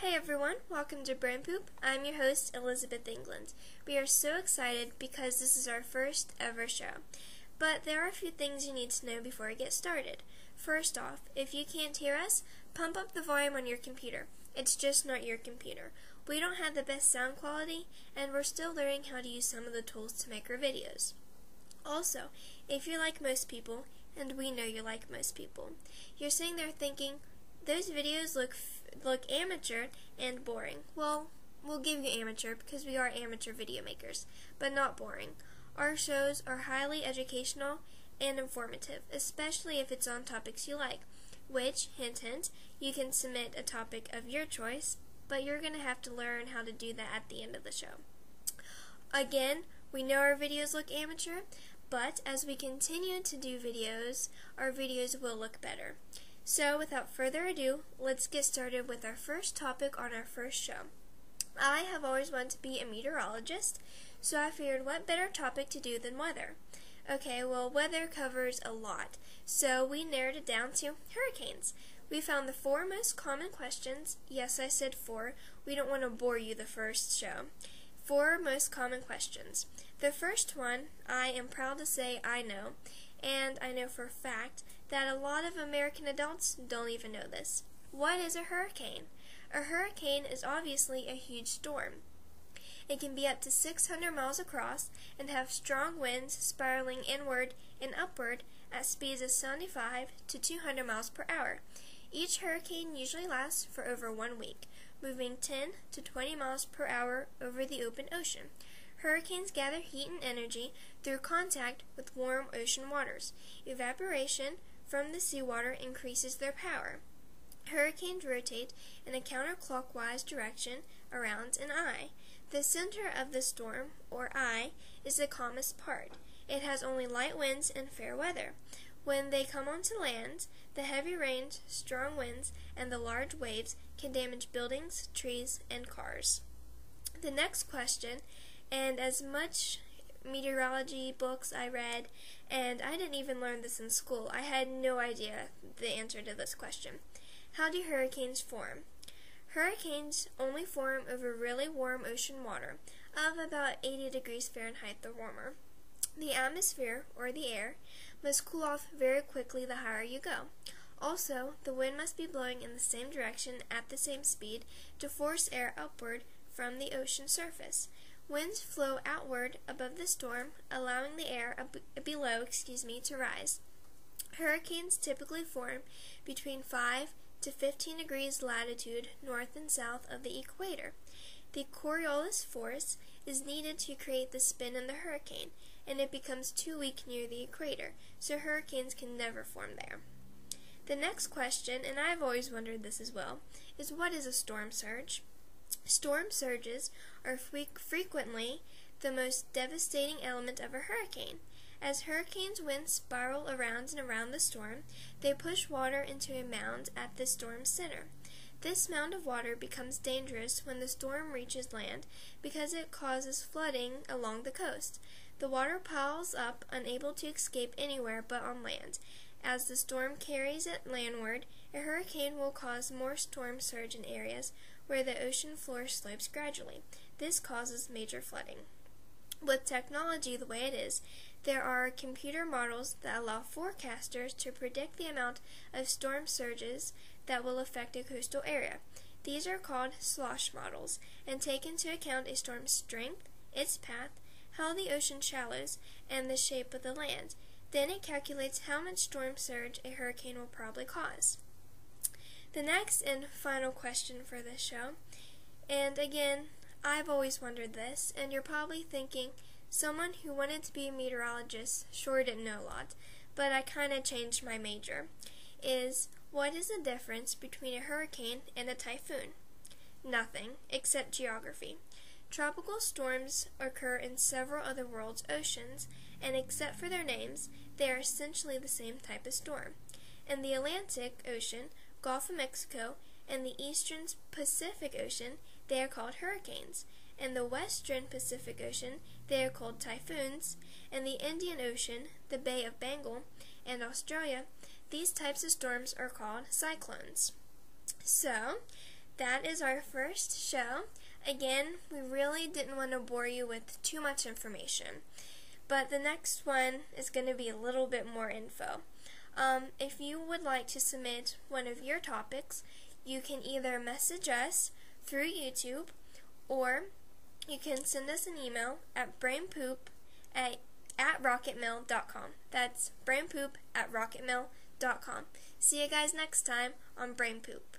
Hey everyone, welcome to Brain Poop. I'm your host, Elizabeth England. We are so excited because this is our first ever show. But there are a few things you need to know before we get started. First off, if you can't hear us, pump up the volume on your computer. It's just not your computer. We don't have the best sound quality, and we're still learning how to use some of the tools to make our videos. Also, if you're like most people, and we know you're like most people, you're sitting there thinking, those videos look amateur and boring. Well, we'll give you amateur because we are amateur video makers, but not boring. Our shows are highly educational and informative, especially if it's on topics you like, which, hint hint, you can submit a topic of your choice, but you're going to have to learn how to do that at the end of the show. Again, we know our videos look amateur, but as we continue to do videos, our videos will look better. So, without further ado, let's get started with our first topic on our first show. I have always wanted to be a meteorologist, so I figured what better topic to do than weather. Okay, well, weather covers a lot, so we narrowed it down to hurricanes. We found the 4 most common questions. Yes, I said 4. We don't want to bore you the first show. 4 most common questions. The first one, I am proud to say I know, and I know for a fact that a lot of American adults don't even know this. What is a hurricane? A hurricane is obviously a huge storm. It can be up to 600 miles across and have strong winds spiraling inward and upward at speeds of 75 to 200 miles per hour. Each hurricane usually lasts for over 1 week, moving 10 to 20 miles per hour over the open ocean. Hurricanes gather heat and energy through contact with warm ocean waters. Evaporation from the seawater increases their power. Hurricanes rotate in a counterclockwise direction around an eye. The center of the storm, or eye, is the calmest part. It has only light winds and fair weather. When they come onto land, the heavy rains, strong winds, and the large waves can damage buildings, trees, and cars. The next question, and as much meteorology books I read, and I didn't even learn this in school. I had no idea the answer to this question. How do hurricanes form? Hurricanes only form over really warm ocean water of about 80 degrees Fahrenheit or warmer. The atmosphere, or the air, must cool off very quickly the higher you go. Also, the wind must be blowing in the same direction at the same speed to force air upward from the ocean surface. Winds flow outward above the storm, allowing the air below to rise. Hurricanes typically form between 5 to 15 degrees latitude north and south of the equator. The Coriolis force is needed to create the spin in the hurricane, and it becomes too weak near the equator, so hurricanes can never form there. The next question, and I've always wondered this as well, is what is a storm surge? Storm surges are frequently the most devastating element of a hurricane. As hurricanes' winds spiral around and around the storm, they push water into a mound at the storm's center. This mound of water becomes dangerous when the storm reaches land because it causes flooding along the coast. The water piles up, unable to escape anywhere but on land. As the storm carries it landward, a hurricane will cause more storm surge in areas where the ocean floor slopes gradually. This causes major flooding. With technology the way it is, there are computer models that allow forecasters to predict the amount of storm surges that will affect a coastal area. These are called slosh models and take into account a storm's strength, its path, how the ocean shallows, and the shape of the land. Then it calculates how much storm surge a hurricane will probably cause. The next and final question for this show, and again, I've always wondered this, and you're probably thinking, someone who wanted to be a meteorologist sure didn't know a lot, but I kind of changed my major, is what is the difference between a hurricane and a typhoon? Nothing, except geography. Tropical storms occur in several other world's oceans, and except for their names, they are essentially the same type of storm. In the Atlantic Ocean, Gulf of Mexico, and the Eastern Pacific Ocean, they are called hurricanes. In the Western Pacific Ocean, they are called typhoons. In the Indian Ocean, the Bay of Bengal, and Australia, these types of storms are called cyclones. So, that is our first show. Again, we really didn't want to bore you with too much information, but the next one is going to be a little bit more info. If you would like to submit one of your topics, you can either message us through YouTube, or you can send us an email at brainpoop@rocketmail.com. That's brainpoop@rocketmail.com. See you guys next time on Brain Poop.